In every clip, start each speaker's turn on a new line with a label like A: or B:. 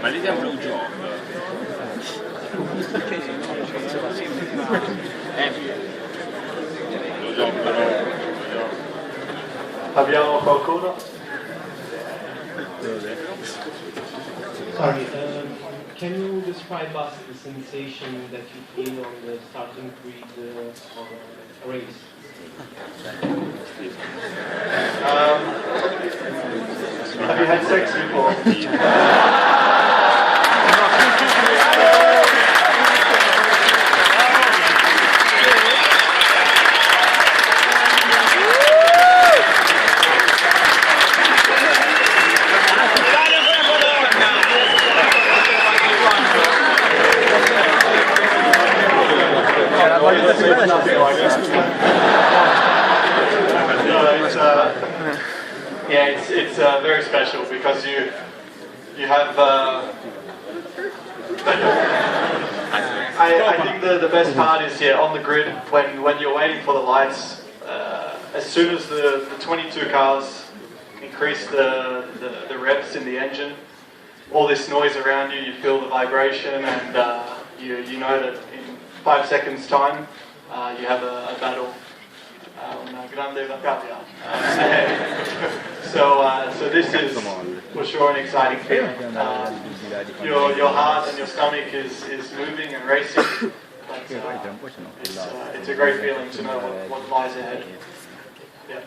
A: Ma l'idea è un blue job. Blue job però.
B: Abbiamo qualcuno?
C: Sorry, can you describe us the sensation that you feel on the starting grid of a race?
B: Have you had sex before? It's very special because you have. I think the best part is on the grid when you're waiting for the lights. As soon as the 22 cars increase the revs in the engine, all this noise around you, you feel the vibration, and you know that in 5 seconds time you have a battle. Una grande battaglia. So this is for sure an exciting feeling. Your heart and your stomach is moving and racing, but it's a great feeling to know what lies ahead. Yeah.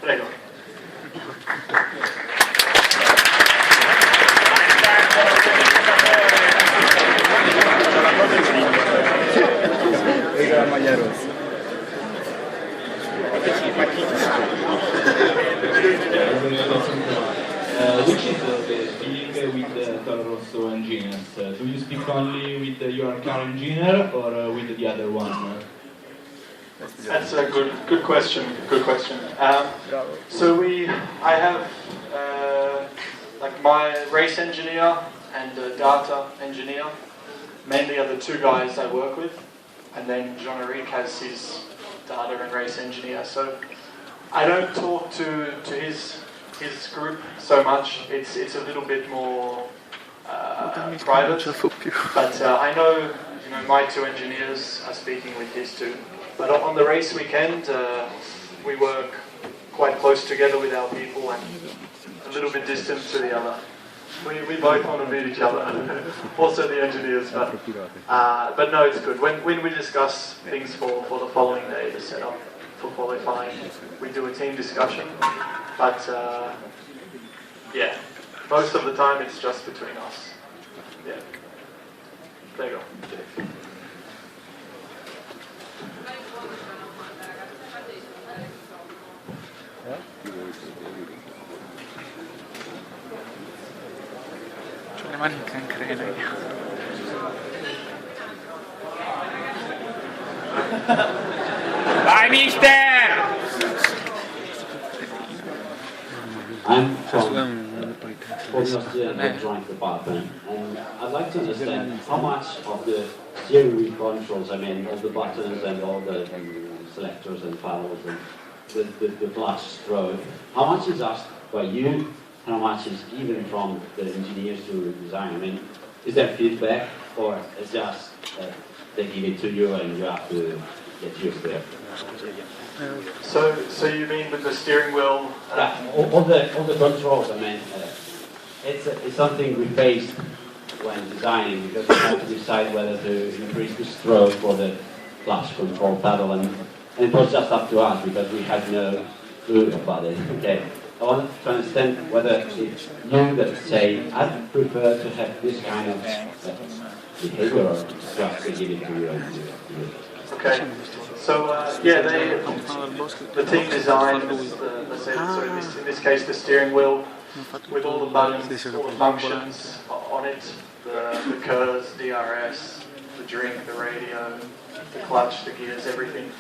B: Prego.
C: Which is the feeling with Toro Rosso engineers? Do you speak only with your car engineer or with the other one?
B: That's a good question. Good question. So I have like my race engineer and data engineer. Mainly are the two guys I work with, and then Jean-Eric has his data and race engineer. So I don't talk to his group so much. It's a little bit more private. But I know my two engineers are speaking with his two. But on the race weekend, we work quite close together with our people and a little bit distant to the other. We both want to meet each other, also the engineers, but no, it's good. When we discuss things for the following day, the setup for qualifying, we do a team discussion, but yeah, most of the time it's just between us. Yeah. There you go.
D: C'ho le mani in cancrena io. Vai mister!
E: I'm from Politecnico and joined the department, and I'd like to understand how much of the steering wheel controls, I mean, all the buttons and all the selectors and paddles and the clutch stroke, how much is asked by you, and how much is given from the engineers to design? I mean, is there feedback, or it's just they give it to you and you have to get used to it?
B: So you mean with the steering wheel?
E: Yeah, all the controls. I mean, it's something we faced when designing, because we have to decide whether to increase the stroke or the clutch control pedal, and it was just up to us because we had no clue about it. Okay, I want to understand whether it's you that say I'd prefer to have this kind of behavior, or just to give it to you and do it.
B: Okay. So yeah, the team designs in this case the steering wheel with all the buttons, all the functions on it, the KERS, DRS, the drink, the radio, the clutch, the gears, everything.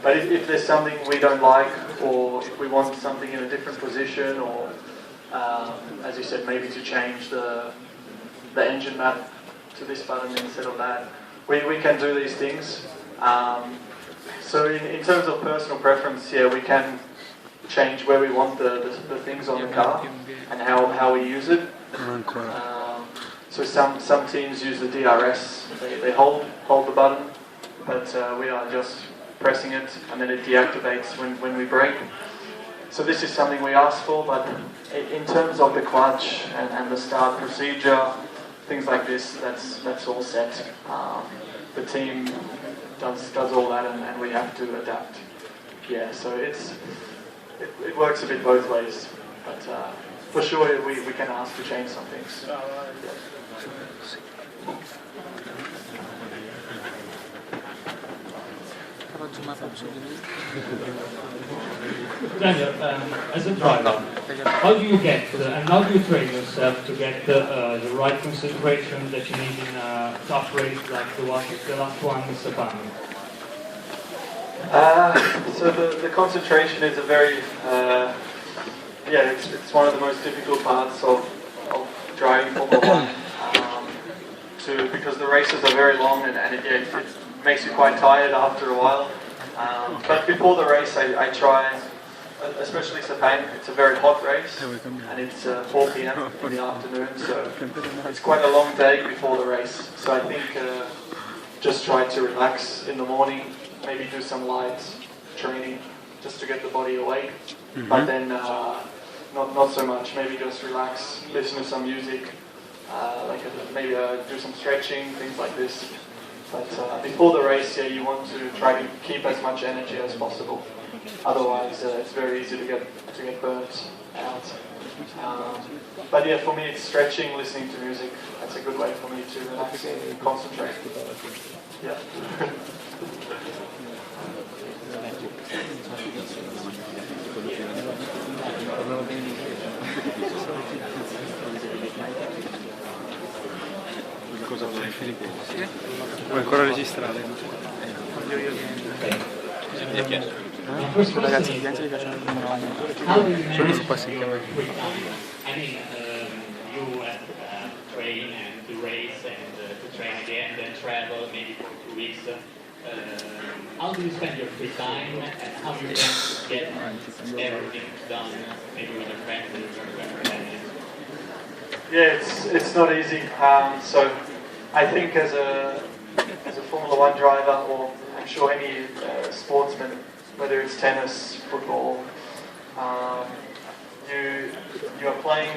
B: But if there's something we don't like, or if we want something in a different position, or as you said, maybe to change the engine map to this button instead of that, we can do these things. So in terms of personal preference, yeah, we can change where we want the things on the car and how we use it. So some teams use the DRS. They hold the button, but we are just pressing it and then it deactivates when we brake. So this is something we asked for, but in terms of the clutch and the start procedure, things like this, that's all set. The team does all that, and we have to adapt. Yeah, so it works a bit both ways, but for sure we can ask to change some things.
C: Daniel, as a driver, how do you get and how do you train yourself to get the right concentration that you need in a tough race like the last one in Sepang?
B: So the concentration is a very it's one of the most difficult parts of driving Formula 1 because the races are very long and it makes you quite tired after a while. But before the race, I try, especially Sepang, it's a very hot race, and it's 4 p.m. in the afternoon, so it's quite a long day before the race. So I think just try to relax in the morning, maybe do some light training just to get the body awake, but then not so much, maybe just relax, listen to some music, maybe do some stretching, things like this. But before the race, you want to try to keep as much energy as possible. Otherwise, it's very easy to get burnt out. But yeah, for me, it's stretching, listening to music. That's a good way for me to relax and concentrate. Yeah.
D: Cosa vuoi Filippo? Sì? Vuoi ancora registrare? Voglio io che... mi ha chiesto. Ragazzi, gli altri piacciono il numero 1. Solo su passi che vai.
C: I mean, you train and to race and to train again, then travel maybe for 2 weeks. How do you spend your free time and how you get everything done, maybe with your friends and your family?
B: Yeah, it's not easy. So I think as a Formula 1 driver, or I'm sure any sportsman, whether it's tennis, football, you are playing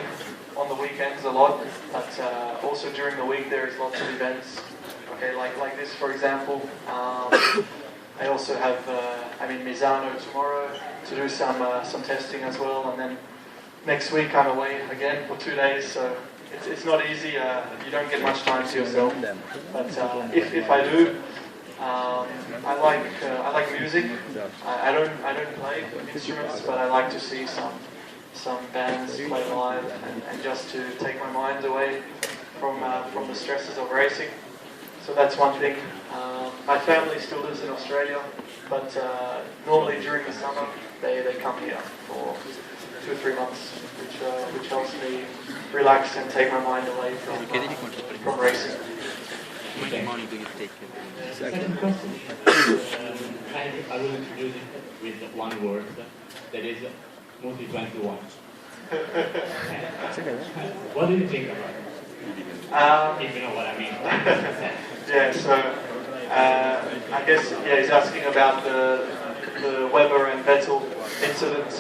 B: on the weekends a lot, but also during the week there is lots of events. Okay, like this for example. I also have Misano tomorrow to do some testing as well, and then next week I'm away again for 2 days. So it's not easy. You don't get much time to yourself. But if I do, I like music. I don't play instruments, but I like to see some bands play live and just to take my mind away from the stresses of racing. So that's one thing. My family still lives in Australia, but normally during the summer they come here for 2 or 3 months, which helps me relax and take my mind away from racing.
C: Second question. I will introduce it with one word, that is multi-21. What do you think about it? If you know what I mean.
B: Yeah, so I guess he's asking about the Webber and Vettel incident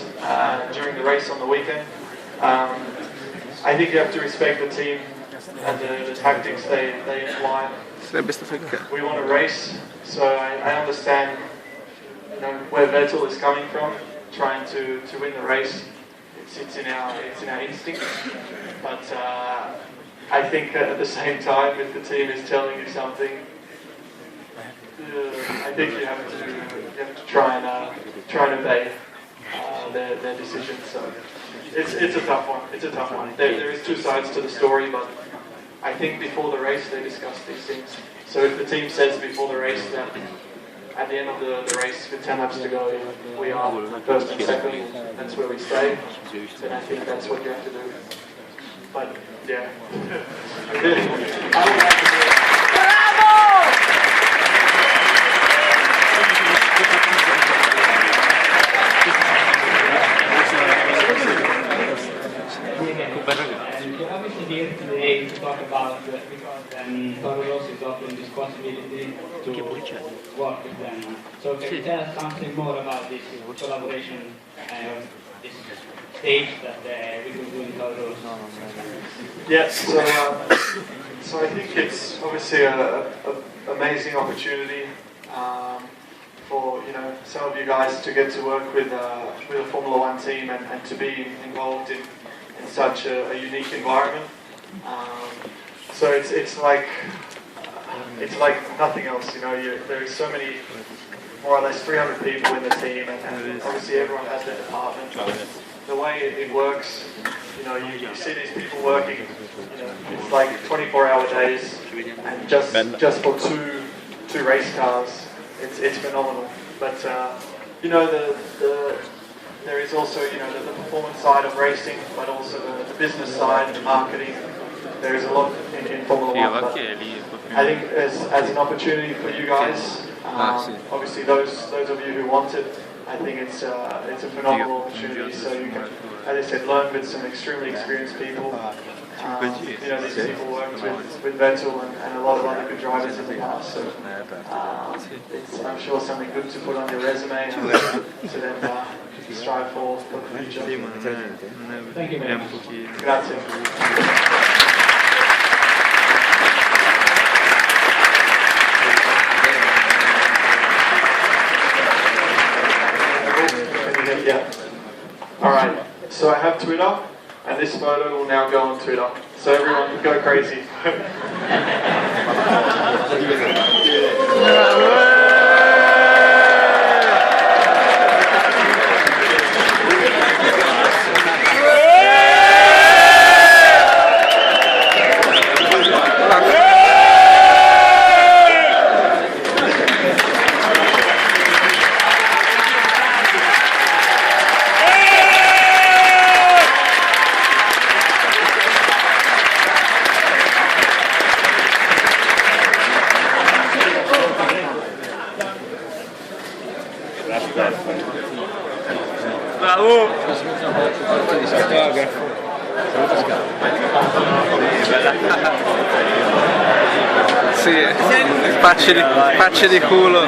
B: during the race on the weekend. I think you have to respect the team and the tactics they imply. We want to race, so I understand where Vettel is coming from, trying to win the race. It's in our instinct, but I think at the same time, if the team is telling you something, I think you have to try and obey their decisions. So it's a tough one. It's a tough one. There is 2 sides to the story, but I think before the race they discuss these things. So if the team says before the race that at the end of the race with 10 laps to go, we are first and second, that's where we stay, then I think that's what you have to do. But yeah, I would like to do it.
C: You're obviously today to talk about because Toro Rosso is offering this possibility to work with them. So can you tell us something more about this collaboration and this stage that we can do in Toro Rosso?
B: Yes, so I think it's obviously an amazing opportunity for some of you guys to get to work with a Formula One team and to be involved in such a unique environment. So it's like nothing else. There is so many, more or less 300 people in the team, and obviously everyone has their department. The way it works, you see these people working. It's like 24-hour days, and just for two race cars, it's phenomenal. But there is also the performance side of racing, but also the business side, the marketing. There is a lot in Formula One. But I think as an opportunity for you guys, obviously those of you who want it, I think it's a phenomenal opportunity. So you can, as I said, learn with some extremely experienced people. These people worked with Vettel and a lot of other good drivers in the past. So it's, I'm sure, something good to put on your resume to then strive for the future.
C: Thank you very much.
B: Grazie. Yeah. Alright, so I have Twitter, and this photo will now go on Twitter. So everyone go crazy.
D: Bravo! Sì, facce di culo.